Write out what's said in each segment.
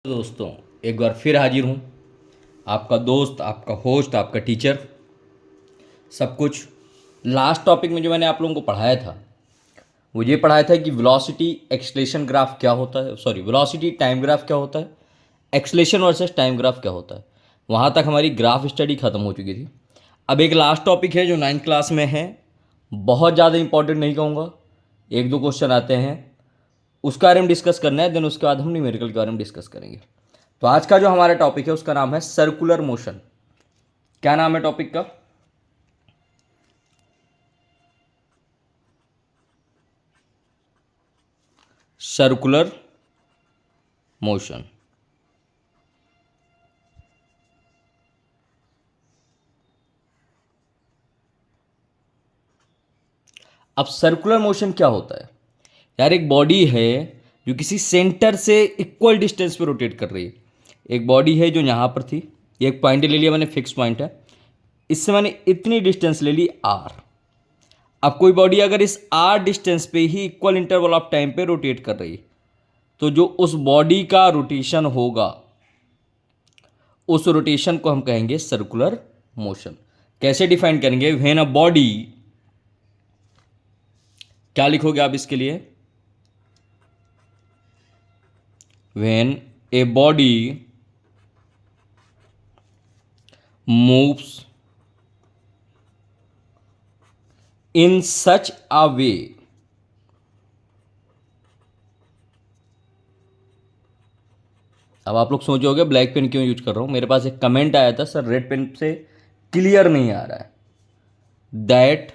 दोस्तों, एक बार फिर हाजिर हूँ। आपका दोस्त, आपका होस्ट, आपका टीचर, सब कुछ। लास्ट टॉपिक में जो मैंने आप लोगों को पढ़ाया था, वो ये पढ़ाया था कि वेलोसिटी एक्सलेशन ग्राफ क्या होता है, सॉरी वेलोसिटी टाइम ग्राफ क्या होता है, एक्सलेशन वर्सेस टाइम ग्राफ क्या होता है। वहाँ तक हमारी ग्राफ स्टडी खत्म हो चुकी थी। अब एक लास्ट टॉपिक है जो 9th क्लास में है, बहुत ज़्यादा इंपॉर्टेंट नहीं कहूँगा, एक दो क्वेश्चन आते हैं, उसके बारे में डिस्कस करना है। देन उसके बाद हम न्यूमेरिकल के बारे में डिस्कस करेंगे। तो आज का जो हमारा टॉपिक है उसका नाम है सर्कुलर मोशन। क्या नाम है टॉपिक का? Circular motion. अब सर्कुलर मोशन क्या होता है यार? एक बॉडी है जो किसी सेंटर से इक्वल डिस्टेंस पे रोटेट कर रही है। एक बॉडी है जो यहां पर थी, एक पॉइंट ले लिया मैंने, फिक्स पॉइंट है, इससे मैंने इतनी डिस्टेंस ले ली आर। अब कोई बॉडी अगर इस आर डिस्टेंस पे ही इक्वल इंटरवल ऑफ टाइम पे रोटेट कर रही है, तो जो उस बॉडी का रोटेशन होगा, उस रोटेशन को हम कहेंगे सर्कुलर मोशन। कैसे डिफाइन करेंगे? व्हेन अ बॉडी, क्या लिखोगे आप इसके लिए? When a body moves in such a way, अब आप लोग सोचोगे ब्लैक पेन क्यों यूज कर रहा हूं। मेरे पास एक कमेंट आया था, सर रेड पेन से क्लियर नहीं आ रहा है। That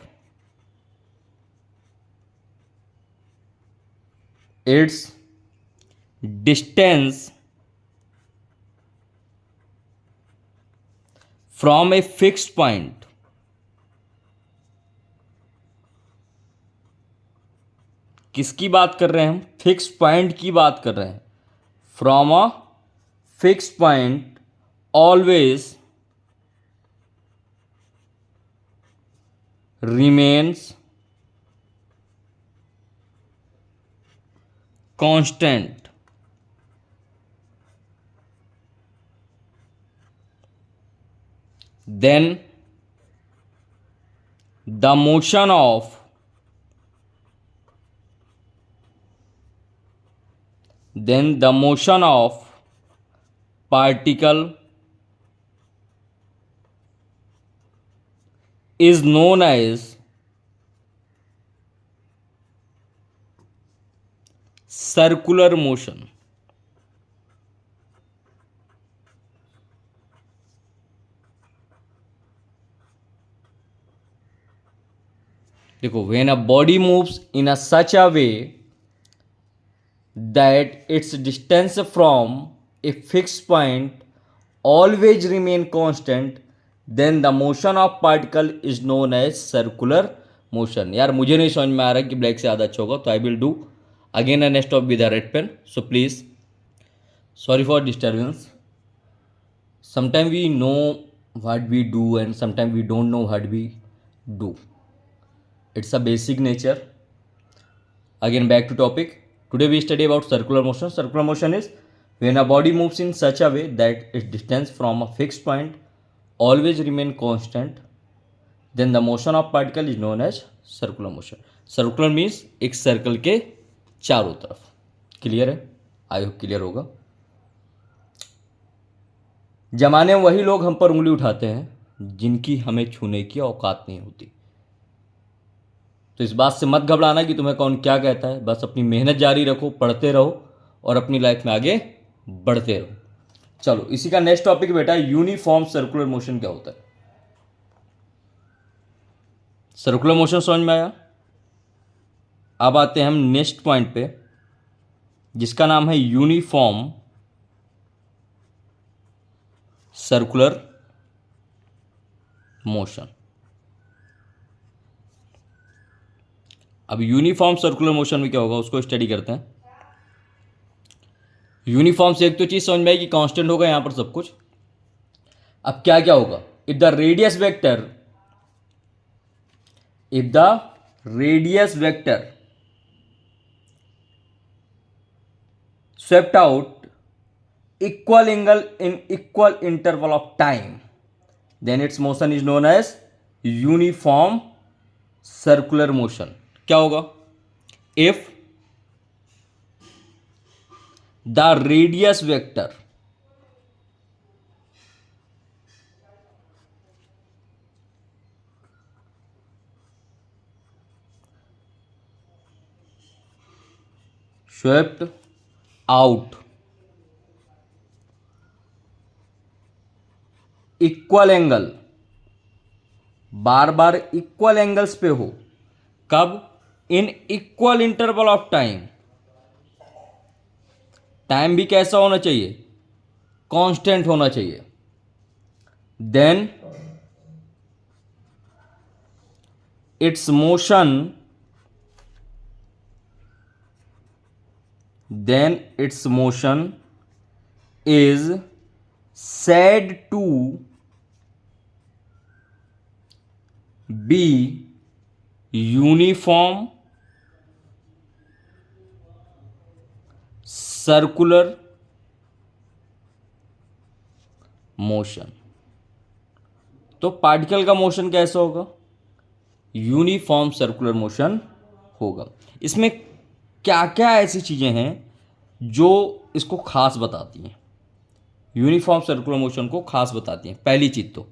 it's distance from a fixed point किसकी बात कर रहे हैं हम? फिक्स पॉइंट की बात कर रहे हैं। From a fix point always remains constant. Then the motion of particle is known as circular motion। देखो, when a body moves in a such a way that its distance from a fixed point always remain constant, then the motion of particle is known as circular motion। यार मुझे नहीं समझ में आ रहा कि black से ज़्यादा अच्छा होगा, तो I will do again a next of with a red pen. So please, sorry for disturbance। Sometimes we know what we do and sometimes we don't know what we do. It's a basic nature. Again back to topic. Today we study about circular motion. Circular motion is when a body moves in such a way that its distance from a fixed point always remain constant, then the motion of particle is known as circular motion। Circular means एक circle के चारों तरफ। Clear है? आई hope clear होगा। जमाने में वही लोग हम पर उंगली उठाते हैं जिनकी हमें छूने की औकात नहीं होती। तो इस बात से मत घबराना कि तुम्हें कौन क्या कहता है, बस अपनी मेहनत जारी रखो, पढ़ते रहो और अपनी लाइफ में आगे बढ़ते रहो। चलो, इसी का नेक्स्ट टॉपिक बेटा, यूनिफॉर्म सर्कुलर मोशन क्या होता है। सर्कुलर मोशन समझ में आया? अब आते हैं हम नेक्स्ट पॉइंट पे, जिसका नाम है यूनिफॉर्म सर्कुलर मोशन। अब यूनिफॉर्म सर्कुलर मोशन में क्या होगा उसको स्टडी करते हैं। यूनिफॉर्म से एक तो चीज समझ में आई कि कांस्टेंट होगा यहां पर सब कुछ। अब क्या क्या होगा? If the radius vector swept out equal angle in equal interval of time, then its motion is known as uniform circular motion. क्या होगा? If the radius vector swept out equal angle, बार बार इक्वल एंगल्स पे हो, कब? In equal interval of time, time भी कैसा होना चाहिए? कांस्टेंट होना चाहिए. Then it's motion, then its motion is said to be uniform circular motion. तो पार्टिकल का मोशन कैसा होगा? यूनिफॉर्म सर्कुलर मोशन होगा. इसमें क्या क्या ऐसी चीज़ें हैं जो इसको खास बताती हैं, यूनिफॉर्म सर्कुलर मोशन को खास बताती हैं? पहली चीज़ तो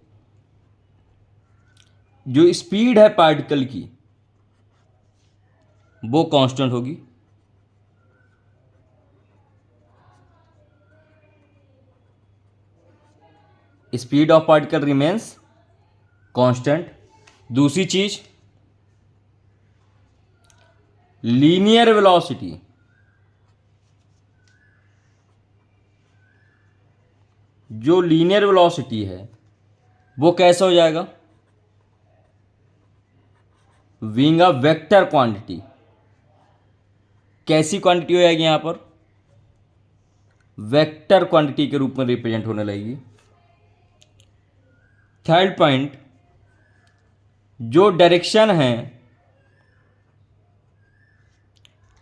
जो स्पीड है पार्टिकल की वो कांस्टेंट होगी. Speed of particle remains constant. दूसरी चीज लीनियर वेलोसिटी, जो लीनियर वेलोसिटी है वो कैसा हो जाएगा? Being a vector quantity. कैसी क्वांटिटी हो जाएगी यहां पर? वेक्टर क्वांटिटी के रूप में रिप्रेजेंट होने लगेगी. थर्ड पॉइंट, जो डायरेक्शन है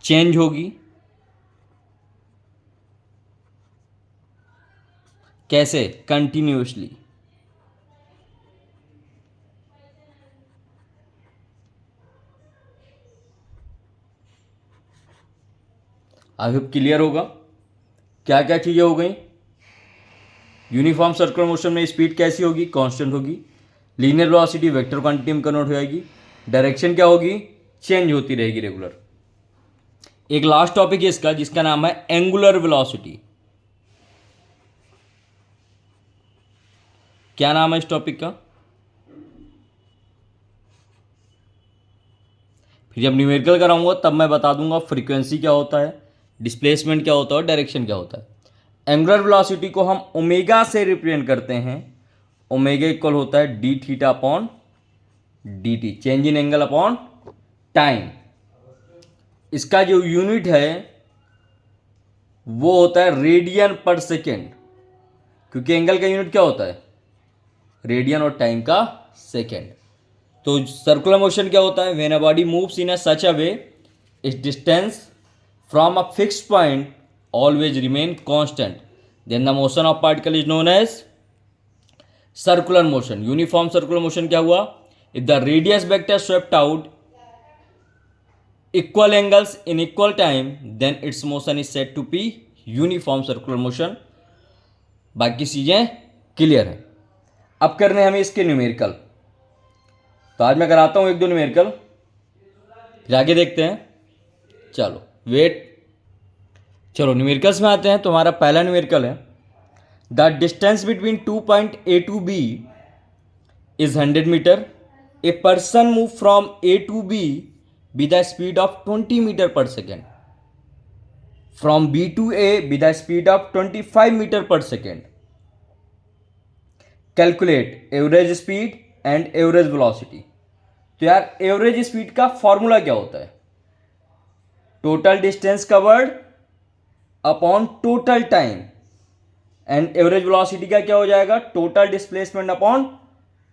चेंज होगी. कैसे? कंटिन्यूअसली. आई होप क्लियर होगा. क्या क्या चीजें हो गई? यूनिफॉर्म सर्कुलर मोशन में स्पीड कैसी होगी? कांस्टेंट होगी. लीनियर वेलोसिटी वेक्टर क्वांटिटी में कन्वर्ट हो जाएगी. डायरेक्शन क्या होगी? चेंज होती रहेगी रेगुलर. एक लास्ट टॉपिक है इसका जिसका नाम है एंगुलर वेलोसिटी. क्या नाम है इस टॉपिक का? फिर जब न्यूमेरिकल कराऊंगा तब मैं बता दूंगा फ्रीक्वेंसी क्या होता है, डिस्प्लेसमेंट क्या होता है और डायरेक्शन क्या होता है. एंगुलर वेलोसिटी को हम ओमेगा से रिप्रेजेंट करते हैं. ओमेगा इक्वल होता है D theta upon D T, change in angle upon time. इसका जो यूनिट है वो होता है रेडियन पर सेकेंड, क्योंकि एंगल का यूनिट क्या होता है? रेडियन और टाइम का सेकेंड. तो सर्कुलर मोशन क्या होता है? When a body moves in a such a way it's distance from a fixed point always remain constant, then the motion of particle is known as circular motion. Uniform circular motion क्या हुआ? If the radius vector swept out equal angles in equal time, then its motion is said to be uniform circular motion. बाकी चीजें clear है. अब करने हमें इसके numerical. तो आज मैं कराता हूं एक दो न्यूमेरिकल, फिर आगे देखते हैं. चलो वेट. चलो न्यूमेरिकल्स में आते हैं. तो हमारा पहला न्यूमेरिकल है the distance between 2 point A to B is 100 metre. A person move from A to B with the speed of 20 metre per second. From B to A with the speed of 25 metre per second. Calculate average speed and average velocity. तो यार average speed का formula क्या होता है? Total distance covered upon total time. And average velocity का क्या हो जाएगा? Total displacement upon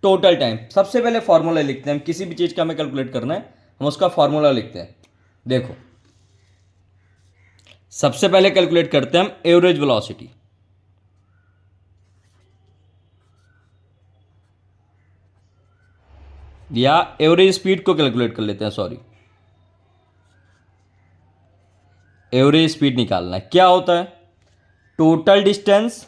total time. सबसे पहले फॉर्मूला लिखते हैं. किसी भी चीज का हमें कैलकुलेट करना है हम उसका फॉर्मूला लिखते हैं. देखो सबसे पहले कैलकुलेट करते हैं हम एवरेज वेलोसिटी. या एवरेज स्पीड को कैलकुलेट कर लेते हैं, सॉरी, एवरेज स्पीड निकालना है। क्या होता है? Total distance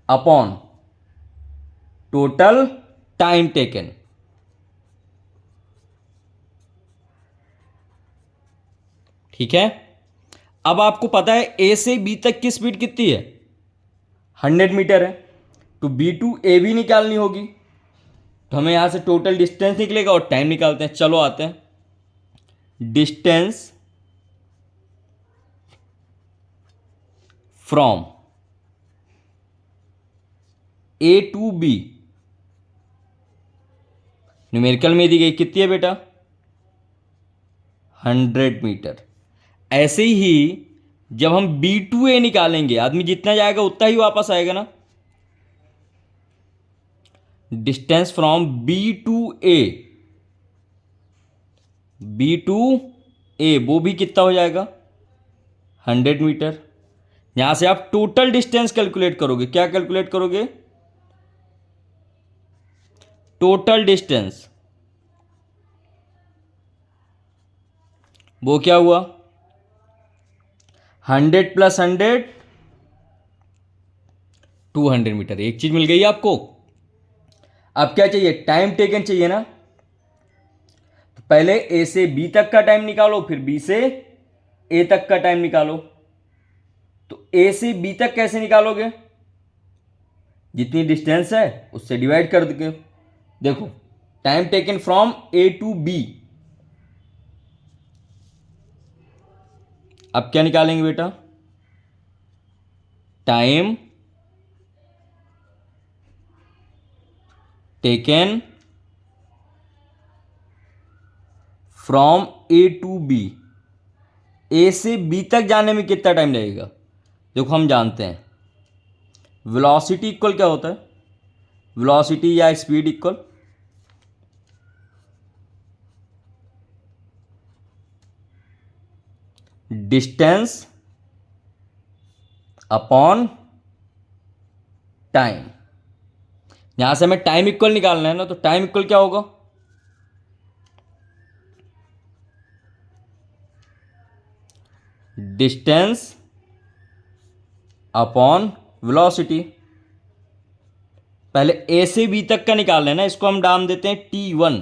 upon total time taken. ठीक है, अब आपको पता है ए से बी तक की स्पीड कितनी है, 100 मीटर है, तो बी टू ए भी निकालनी होगी, तो हमें यहां से टोटल डिस्टेंस निकलेगा और टाइम निकालते हैं। चलो आते हैं। Distance from A to B numerical में दी गई कितनी है बेटा, 100 मीटर। ऐसे ही जब हम बी टू ए निकालेंगे, आदमी जितना जाएगा उतना ही वापस आएगा ना। Distance from B to A, B to A वो भी कितना हो जाएगा, 100 मीटर। यहां से आप टोटल डिस्टेंस कैलकुलेट करोगे। क्या कैलकुलेट करोगे? टोटल डिस्टेंस, वो क्या हुआ, 100 प्लस 100 200 मीटर। एक चीज मिल गई आपको। अब क्या चाहिए, टाइम टेकन चाहिए ना। तो पहले ए से बी तक का टाइम निकालो, फिर बी से ए तक का टाइम निकालो। तो ए से बी तक कैसे निकालोगे, जितनी डिस्टेंस है उससे डिवाइड कर दोगे। देखो, time taken from A to B, अब क्या निकालेंगे बेटा, time taken from A to B. A से बी तक जाने में कितना टाइम लगेगा? देखो हम जानते हैं वेलोसिटी इक्वल क्या होता है, वेलोसिटी या speed equal distance upon time. यहां से हमें टाइम इक्वल निकालना है ना, तो टाइम इक्वल क्या होगा, डिस्टेंस अपॉन वेलोसिटी। पहले ए से बी तक का निकालना है ना, इसको हम नाम देते हैं T1।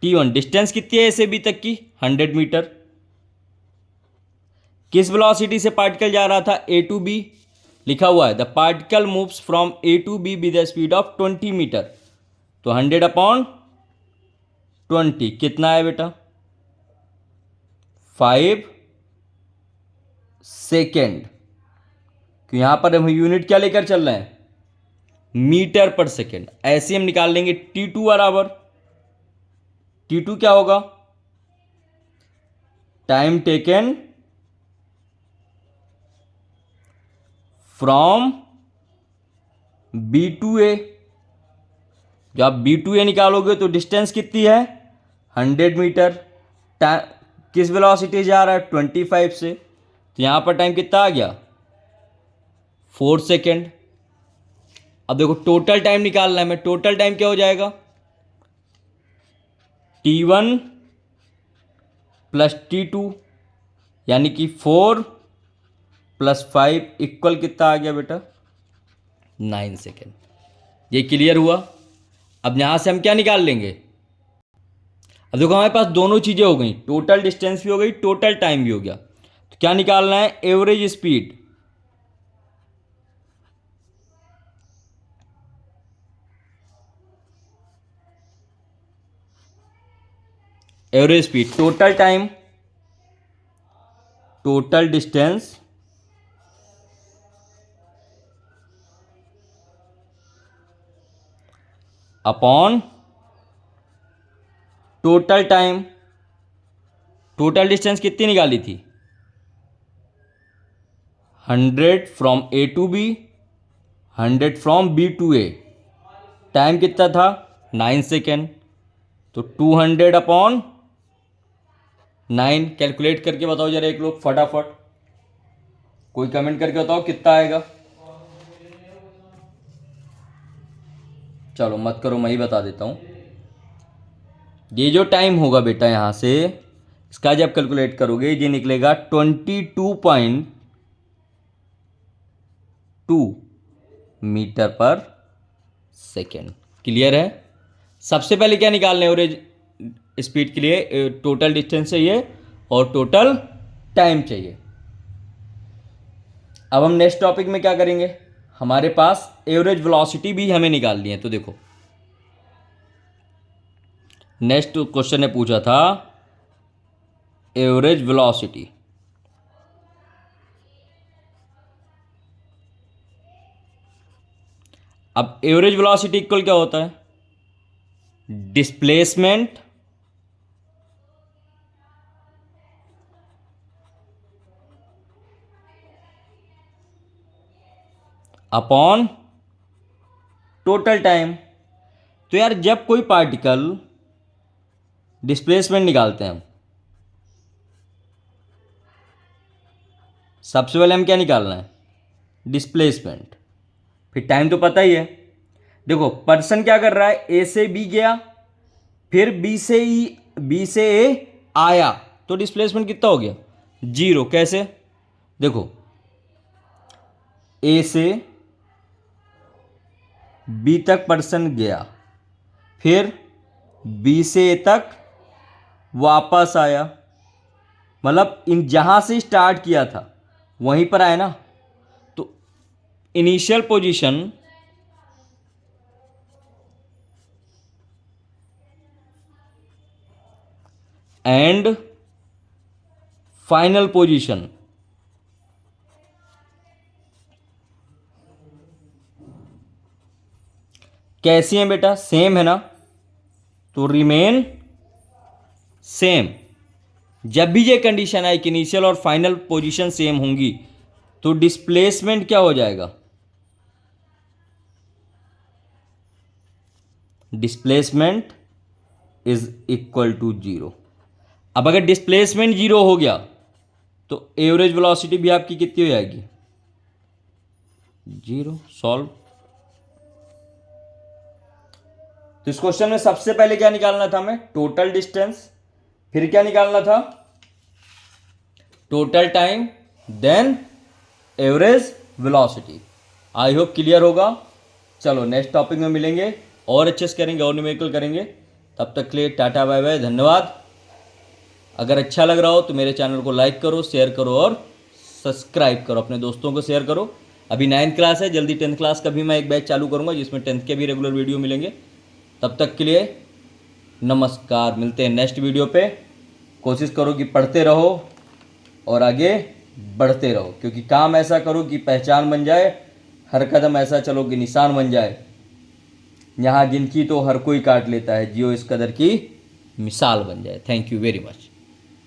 T1 डिस्टेंस कितनी है ए से बी तक की, 100 मीटर। किस वेलोसिटी से पार्टिकल जा रहा था, ए टू बी। लिखा हुआ है the particle moves from A to B with the speed of 20 metre. तो 100 अपॉन 20 कितना है बेटा, 5 सेकेंड। तो यहां पर हम यूनिट क्या लेकर चल रहे हैं, मीटर पर सेकेंड। ऐसे हम निकाल लेंगे T2 बराबर, T2 क्या होगा, time taken from B to A. जब आप बी टू ए निकालोगे तो डिस्टेंस कितनी है, 100 मीटर। किस वेलोसिटी जा रहा है, 25 से, तो यहां पर टाइम कितना आ गया, 4 सेकेंड। अब देखो टोटल टाइम निकालना है, मैं टोटल टाइम क्या हो जाएगा, T1 प्लस T2 यानी कि 4 प्लस 5 इक्वल कितना आ गया बेटा, 9 सेकेंड। ये क्लियर हुआ। अब यहां से हम क्या निकाल लेंगे, अब देखो हमारे पास दोनों चीजें हो गई, टोटल डिस्टेंस भी हो गई, टोटल टाइम भी हो गया। तो क्या निकालना है, average speed. Average speed, total time, total distance upon total time. Total distance कितनी निकाली थी, 100 from A to B, 100 from B to A. Time कितना था, 9 सेकेंड। तो 200 अपॉन 9 कैलकुलेट करके बताओ जरा एक लोग फटाफट। कोई कमेंट करके बताओ कितना आएगा। चलो मत करो, मैं ही बता देता हूँ। ये जो टाइम होगा बेटा यहाँ से, इसका जब कैलकुलेट करोगे ये निकलेगा 22.2 मीटर पर सेकेंड। क्लियर है। सबसे पहले क्या निकालना है, एवरेज स्पीड के लिए टोटल डिस्टेंस चाहिए और टोटल टाइम चाहिए। अब हम नेक्स्ट टॉपिक में क्या करेंगे, हमारे पास एवरेज वेलोसिटी भी हमें निकालनी है। तो देखो नेक्स्ट क्वेश्चन ने पूछा था एवरेज वेलोसिटी। अब एवरेज वेलोसिटी इक्वल क्या होता है, डिस्प्लेसमेंट अपॉन टोटल टाइम। तो यार जब कोई पार्टिकल डिस्प्लेसमेंट निकालते हैं हम, सबसे पहले हम क्या निकालना है, डिस्प्लेसमेंट। फिर टाइम तो पता ही है। देखो पर्सन क्या कर रहा है, ए से बी गया, फिर बी से ए आया, तो डिस्प्लेसमेंट कितना हो गया, 0। कैसे, देखो ए से बी तक पर्सन गया, फिर बी से ए तक वापस आया, मतलब इन जहां से स्टार्ट किया था वहीं पर आया ना। तो initial position and final position कैसी है बेटा, सेम है ना, तो रिमेन सेम। जब भी ये कंडीशन आए कि इनिशियल और फाइनल पोजीशन सेम होंगी तो डिस्प्लेसमेंट क्या हो जाएगा, डिस्प्लेसमेंट इज इक्वल टू 0। अब अगर डिस्प्लेसमेंट 0 हो गया तो एवरेज वेलोसिटी भी आपकी कितनी हो जाएगी, 0। सॉल्व। तो इस क्वेश्चन में सबसे पहले क्या निकालना था हमें, टोटल डिस्टेंस, फिर क्या निकालना था, total time, then average velocity. I hope clear होगा। चलो नेक्स्ट टॉपिक में मिलेंगे, और अच्छे से करेंगे और न्यूमेरिकल करेंगे। तब तक के लिए टाटा बाय बाय, धन्यवाद। अगर अच्छा लग रहा हो तो मेरे चैनल को लाइक करो, शेयर करो और सब्सक्राइब करो, अपने दोस्तों को शेयर करो। अभी 9th क्लास है, जल्दी 10th क्लास का भी मैं एक बैच चालू करूंगा जिसमें 10th के भी रेगुलर वीडियो मिलेंगे। तब तक के लिए नमस्कार, मिलते हैं नेक्स्ट वीडियो पे। कोशिश करो कि पढ़ते रहो और आगे बढ़ते रहो, क्योंकि काम ऐसा करो कि पहचान बन जाए, हर कदम ऐसा चलो कि निशान बन जाए। यहाँ गिनती तो हर कोई काट लेता है, जियो इस कदर की मिसाल बन जाए। Thank you very much.